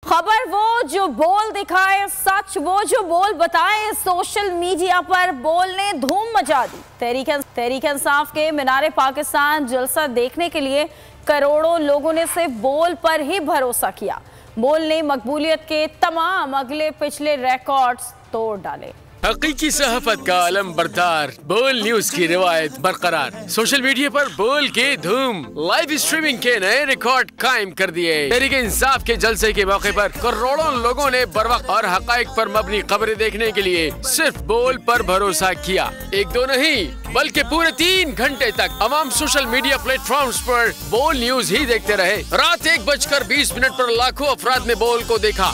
खबर वो जो बोल दिखाए, सच वो जो बोल बताए। सोशल मीडिया पर बोल ने धूम मचा दी। तहरीक इंसाफ के मीनारे पाकिस्तान जलसा देखने के लिए करोड़ों लोगों ने सिर्फ बोल पर ही भरोसा किया। बोल ने मकबूलियत के तमाम अगले पिछले रिकॉर्ड्स तोड़ डाले। हकीकी सहाफत का आलम बरदार, बोल न्यूज की रिवायत बरकरार। सोशल मीडिया पर बोल के धूम, लाइव स्ट्रीमिंग के नए रिकॉर्ड कायम कर दिए। तहरीक इंसाफ के जलसे के मौके पर करोड़ों लोगों ने बरवक्त और हकाइक पर मबनी खबरें देखने के लिए सिर्फ बोल पर भरोसा किया। एक दो नहीं बल्कि पूरे 3 घंटे तक अवाम सोशल मीडिया प्लेटफॉर्म्स पर बोल न्यूज ही देखते रहे। रात 1:20 पर लाखों अफराद ने बोल को देखा।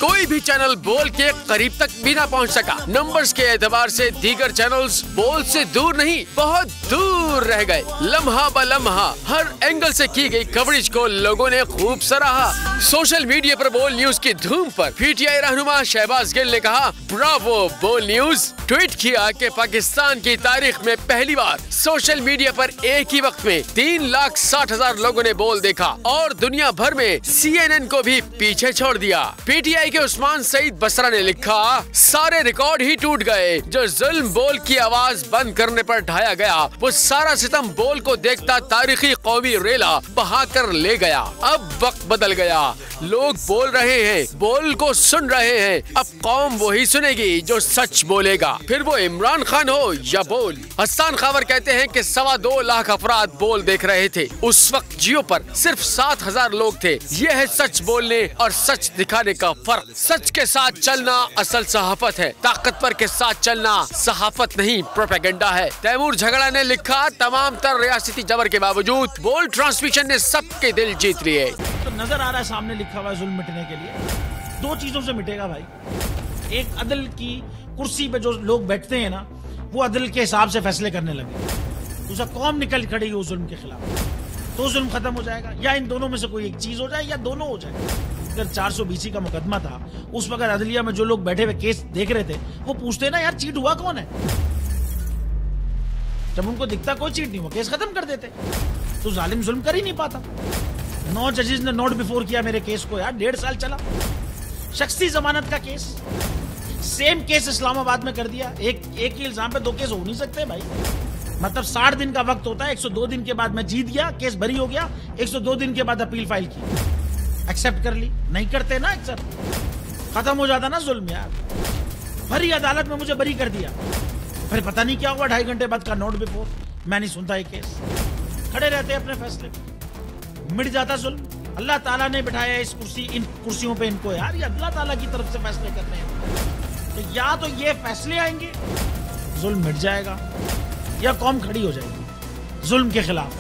कोई भी चैनल बोल के करीब तक भी ना पहुंच सका। नंबर्स के एतबार से दीगर चैनल्स बोल से दूर नहीं, बहुत दूर रह गए। लम्हा ब लम्हा हर एंगल से की गई कवरेज को लोगों ने खूब सराहा। सोशल मीडिया पर बोल न्यूज की धूम पर पीटीआई रहनुमा शहबाज गिल ने कहा, ब्रावो बोल न्यूज। ट्वीट किया कि पाकिस्तान की तारीख में पहली बार सोशल मीडिया पर एक ही वक्त में 3,60,000 लोगों ने बोल देखा और दुनिया भर में CNN को भी पीछे छोड़ दिया। पीटीआई के उस्मान सईद बसरा ने लिखा, सारे रिकॉर्ड ही टूट गए। जो जुल्म बोल की आवाज बंद करने पर ढाया गया, वो सारा सितम बोल को देखता तारीखी कौमी रेला बहा कर ले गया। अब वक्त बदल गया, लोग बोल रहे हैं, बोल को सुन रहे हैं। अब कौम वही सुनेगी जो सच बोलेगा, फिर वो इमरान खान हो या बोल। हसन खबर कहते हैं कि 2.25 लाख अफराद बोल देख रहे थे। उस वक्त जियो पर सिर्फ 7,000 लोग थे। यह है सच बोलने और सच दिखाने का फर्क। सच के साथ चलना असल सहाफत है, ताकतवर के साथ चलना सहाफत नहीं, प्रोपेगेंडा है। तैमूर झगड़ा ने लिखा, तमाम तर रियासती जबर के बावजूद बोल ट्रांसमिशन ने सबके दिल जीत लिए। तो नजर आ रहा है सामने लिखा हुआ है, जुल्म मिटने के लिए 2 चीजों से मिटेगा भाई। एक, अदल की कुर्सी पे जो लोग बैठते हैं ना, वो अदल के हिसाब से फैसले करने लगे। दूसरा, कौम निकल खड़ी उस जुल्म के खिलाफ, तो जुल्म खत्म हो जाएगा। या इन दोनों में से कोई एक चीज हो जाए या दोनों हो जाए। अगर 420 का मुकदमा था, उस वक्त अदलिया में जो लोग बैठे हुए केस देख रहे थे, वो पूछते ना, यार चीट हुआ कौन है। जब उनको दिखता कोई चीट नहीं हुआ, केस खत्म कर देते। तो जालिम जुल्म कर ही नहीं पाता। 9 जजेस ने नोट बिफोर किया मेरे केस को, यार 1.5 साल चला। शख्सी जमानत का केस, सेम केस इस्लामाबाद में कर दिया। एक ही इल्जाम पे 2 केस हो नहीं सकते भाई। मतलब 60 दिन का वक्त होता है। 102 दिन के बाद मैं जीत गया, केस बरी हो गया। 102 दिन के बाद अपील फाइल की, एक्सेप्ट कर ली। नहीं करते ना एक्सेप्ट, खत्म हो जाता ना जुल्म यार। भरी अदालत में मुझे बरी कर दिया, फिर पता नहीं क्या हुआ 2.5 घंटे बाद का नोट बिफोर। मैं नहीं सुनता ये केस, खड़े रहते अपने फैसले पे, मिट जाता जुल्म। अल्लाह ताला ने बिठाया इस कुर्सी, इन कुर्सियों पे इनको यार, ये अल्लाह ताला की तरफ से फैसले करने हैं। तो या तो ये फैसले आएंगे, जुल्म मिट जाएगा, या कौम खड़ी हो जाएगी जुल्म के खिलाफ।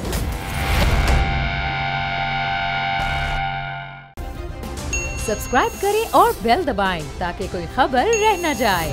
सब्सक्राइब करें और बेल दबाएं ताकि कोई खबर रह न जाए।